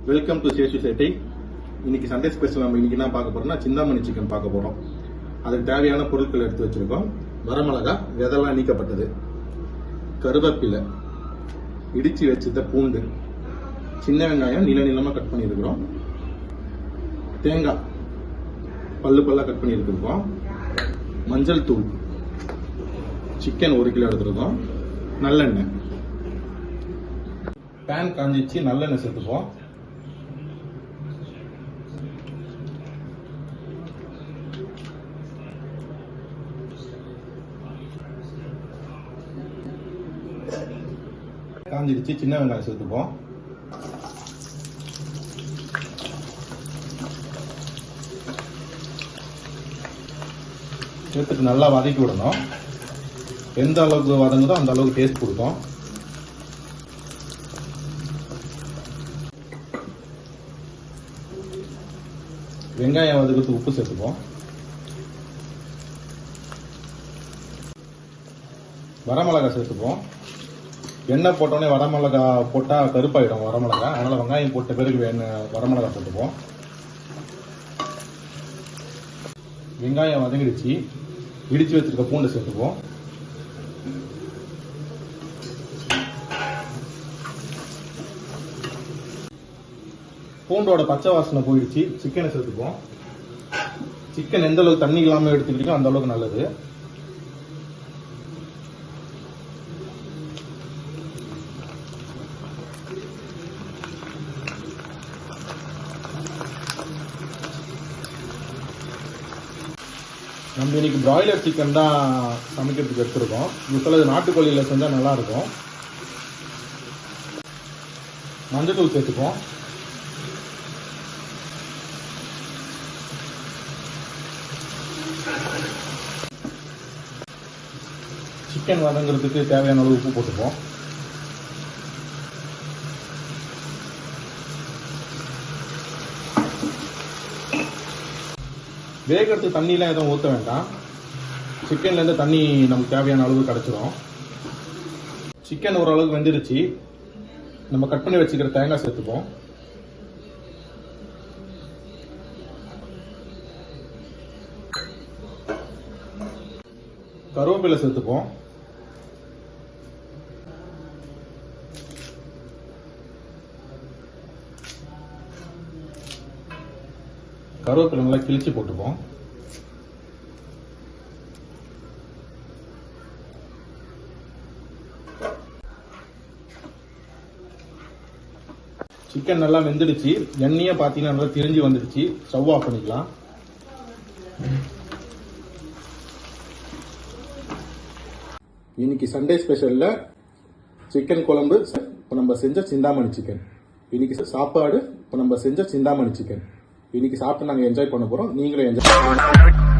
Welcome to Seshu சேட்டை. இன்னைக்கு Sunday special நம்ம இன்னைக்கு என்ன பார்க்க போறோம்னா சிந்தாமணி சிக்கன் பார்க்க போறோம். அதுக்கு தேவையான பொருட்கள் எடுத்து வச்சிருக்கோம். வரமிளகா விதெல்லாம் நீக்கப்பட்டது, கருவேப்பிலை, இடிச்சு வச்சத பூண்டு, சின்ன வெங்காயம் நீள நீளமா கட் பண்ணியிருக்கிறோம், தேங்காய் பல்லு பல்லா கட் பண்ணியிருக்கிறோம், மஞ்சள் தூள், சிக்கன் 1 கிலோ எடுத்துருக்கோம், நல்லெண்ணெய். பேன் காஞ்சிச்சு, நல்லெண்ணெய் சேர்த்துப்போம். காஞ்சிடுச்சு, சின்ன வெங்காயம் சேர்த்துப்போம். சேர்த்துட்டு நல்லா வதக்கி விடணும். எந்த அளவுக்கு வதங்குதோ அந்த அளவுக்கு டேஸ்ட் கொடுக்கும். வெங்காயம் வதக்கிறதுக்கு உப்பு சேர்த்துப்போம். வரமிளகா சேர்த்துப்போம். எண்ணெய் போட்டோடனே வரமிளகா போட்டால் கருப்பாயிடும் வரமிளகா, அதனால வெங்காயம் போட்ட பிறகு வரமிளகா போட்டுப்போம். வெங்காயம் வதங்கிடுச்சு, இடிச்சு வச்சிருக்க பூண்டு சேர்த்துப்போம். பூண்டோட பச்சை வாசனை போயிடுச்சு, சிக்கனை சேர்த்துப்போம். சிக்கன் எந்த அளவுக்கு தண்ணி இல்லாமல் எடுத்துக்கிட்டீங்களோ அந்த அளவுக்கு நல்லது. நம்ம இன்னைக்கு பிராய்லர் சிக்கன் தான் சமைக்கிறதுக்கு எடுத்துருக்கோம். இப்போ நாட்டுக்கோழியில் செஞ்சால் நல்லா இருக்கும். மஞ்சள் சேர்த்துப்போம். சிக்கன் வதங்கிறதுக்கு தேவையான அளவு உப்பு போட்டுப்போம். வேகிறதுக்கு தண்ணியெலாம் எதுவும் ஊற்ற வேண்டாம். சிக்கன்லேருந்து தண்ணி நமக்கு தேவையான அளவு கிடச்சிரும். சிக்கன் ஓரளவுக்கு வெந்துருச்சு. நம்ம கட் பண்ணி வச்சுக்கிற தேங்காய் சேர்த்துப்போம். கருவேப்பிலை சேர்த்துப்போம். கருவேப்பிலை நல்லா கிழிச்சு போட்டுப்போம். சிக்கன் நல்லா வெந்துடுச்சு. எண்ணெயே பார்த்தீங்கன்னா நல்லா திரிஞ்சு வந்துடுச்சு. ஸ்டவ் ஆஃப் பண்ணிக்கலாம். இன்னைக்கு சண்டே ஸ்பெஷல்ல சிக்கன் குழம்பு, இப்போ நம்ம செஞ்ச சிந்தாமணி சிக்கன். இன்னைக்கு சாப்பாடு, இப்போ நம்ம செஞ்ச சிந்தாமணி சிக்கன். இன்னைக்கு சாப்பிட்டு நாங்கள் என்ஜாய் பண்ண போறோம். நீங்களும் என்ஜாய்